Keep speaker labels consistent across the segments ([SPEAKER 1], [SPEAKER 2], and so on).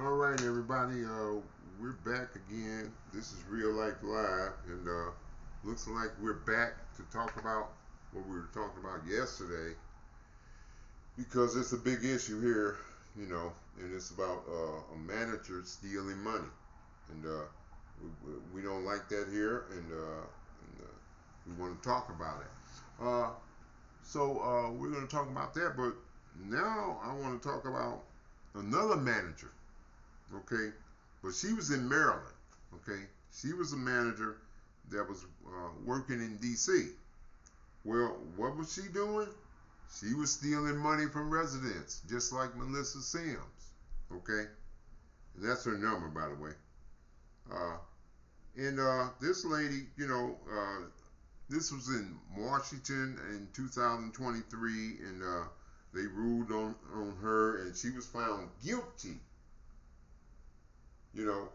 [SPEAKER 1] All right, everybody. We're back again. This is Real Life Live, and looks like we're back to talk about what we were talking about yesterday because it's a big issue here, and it's about a manager stealing money, and we don't like that here, and we want to talk about it. So we're going to talk about that, but now I want to talk about another manager. Okay, but she was in Maryland. Okay, she was a manager that was working in D.C. Well, what was she doing? She was stealing money from residents, just like Melissa Sims. Okay, and that's her number, by the way. Uh, and this lady, this was in Washington in 2023, and they ruled on her, and she was found guilty you know,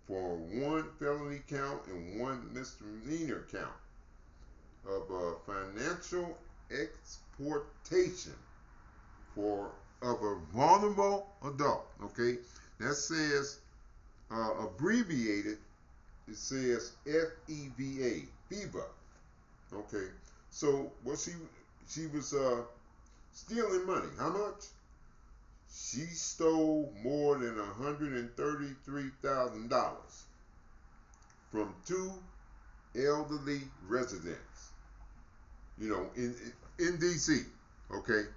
[SPEAKER 1] for one felony count and one misdemeanor count of financial exploitation for of a vulnerable adult. Okay, that says abbreviated. It says FEVA, FEVA. Okay, so what she was stealing money. How much? She stole more than $133,000 from two elderly residents, in D.C. Okay,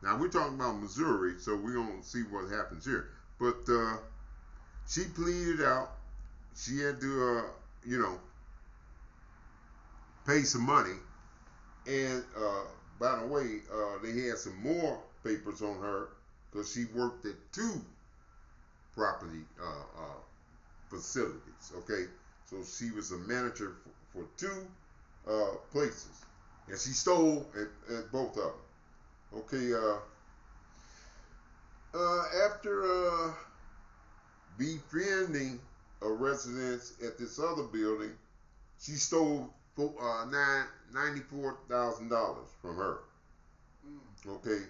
[SPEAKER 1] now we're talking about Missouri, so we're gonna see what happens here. But she pleaded out. She had to, pay some money, and by the way, they had some more papers on her because she worked at two property facilities. Okay, so she was a manager for two places, and she stole at both of them. Okay, after befriending a residence at this other building, she stole $94,000 from her. Okay,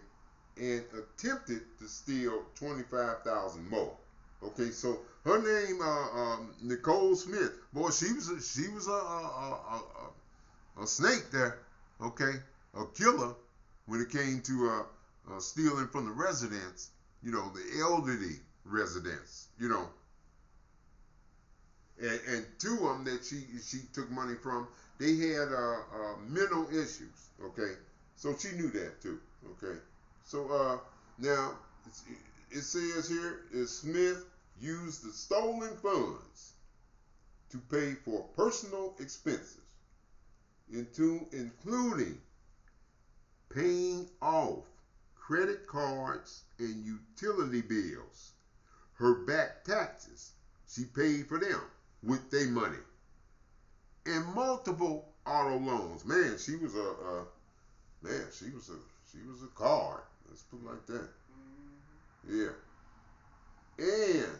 [SPEAKER 1] and attempted to steal 25,000 more. Okay, so her name Nicole Smith. Boy, she was a snake there. Okay, a killer when it came to stealing from the residents. The elderly residents. And two of them that she took money from, they had mental issues. Okay, so she knew that too. Okay, so now it says here is Smith used the stolen funds to pay for personal expenses, including paying off credit cards and utility bills. Her back taxes, she paid for them with their money, and multiple auto loans. Man, she was a card. Let's put it like that. Yeah. And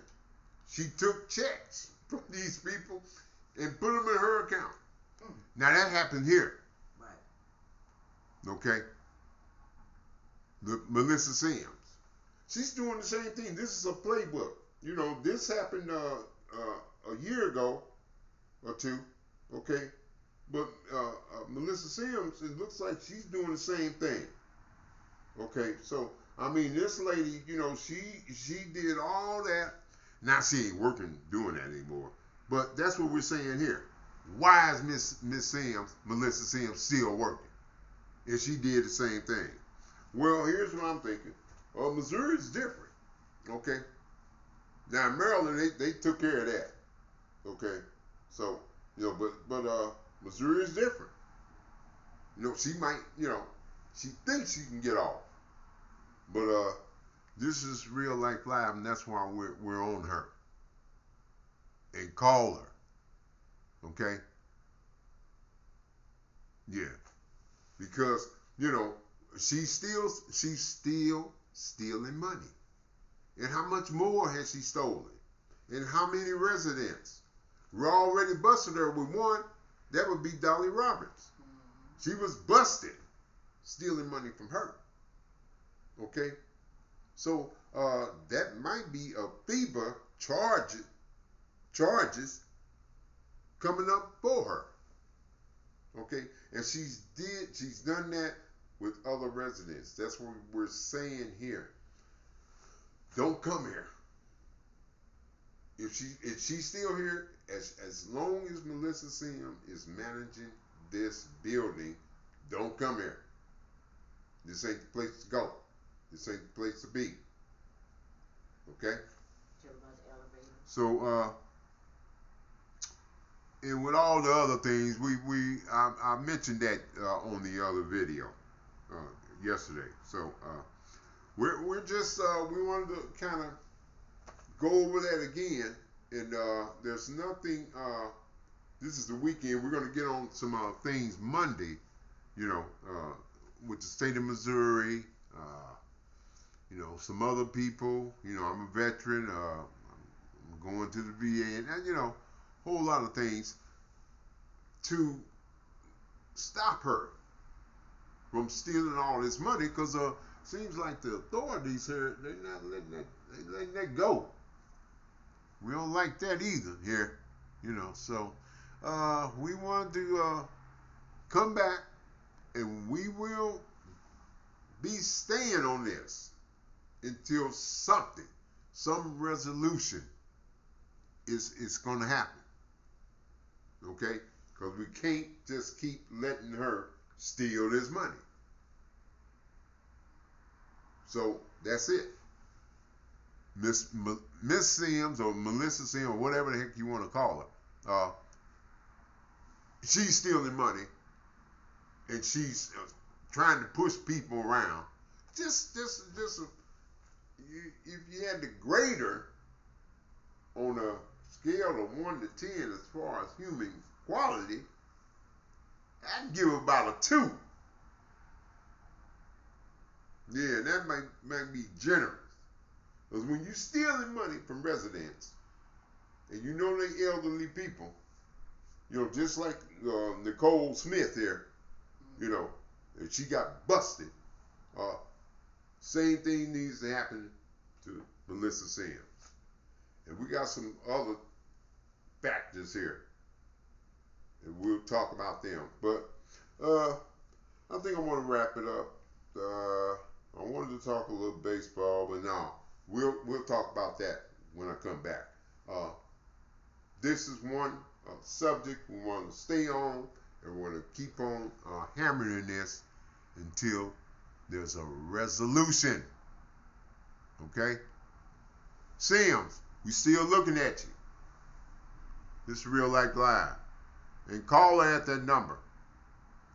[SPEAKER 1] she took checks from these people and put them in her account. Now that happened here. Okay. Melissa Sims. She's doing the same thing. This is a playbook. This happened a year ago or two. Okay. But Melissa Sims, it looks like she's doing the same thing. Okay, so I mean, this lady, she did all that. Now she ain't working doing that anymore. But that's what we're saying here. Why is Miss Sims, Melissa Sims, still working if she did the same thing? Well, here's what I'm thinking. Missouri is different. Okay. Now Maryland, they took care of that. Okay. So but Missouri is different. She might, she thinks she can get off. But this is Real Life Live, and that's why we're on her and call her. Okay, yeah, because she's still stealing money. And how much more has she stolen? And how many residents? We already busted her with one. That would be Dolly Roberts. She was busted stealing money from her. Okay, so that might be a FIBA charges coming up for her. Okay, and she's done that with other residents. That's what we're saying here. Don't come here. If she's still here, as long as Melissa Sims is managing this building, don't come here. This ain't the place to go. This ain't the place to be. Okay? So and with all the other things, I mentioned that on the other video yesterday. So we're just we wanted to kind of go over that again, and there's nothing. This is the weekend. We're going to get on some things Monday, you know, with the state of Missouri, some other people. I'm a veteran. I'm going to the VA, and a whole lot of things to stop her from stealing all this money, because seems like the authorities here, they're not letting that go. We don't like that either here, so we want to come back, and we will be staying on this until some resolution is going to happen, okay? Because we can't just keep letting her steal this money. So that's it. Miss Sims, or Melissa Sims, or whatever the heck you want to call her, she's stealing money, and she's trying to push people around. Just if you had to grade her on a scale of 1 to 10 as far as human quality, I'd give her about a 2. Yeah, that might be generous. Because when you're stealing money from residents, and they elderly people, just like Nicole Smith here, and she got busted. Same thing needs to happen to Melissa Sims. And we got some other factors here, and we'll talk about them. But I think I want to wrap it up. I wanted to talk a little baseball, but no. We'll talk about that when I come back. This is one subject we want to stay on, and we're going to keep on hammering this until there's a resolution. Okay? Sims, we still looking at you. This is Real Life Live. And call her at that number,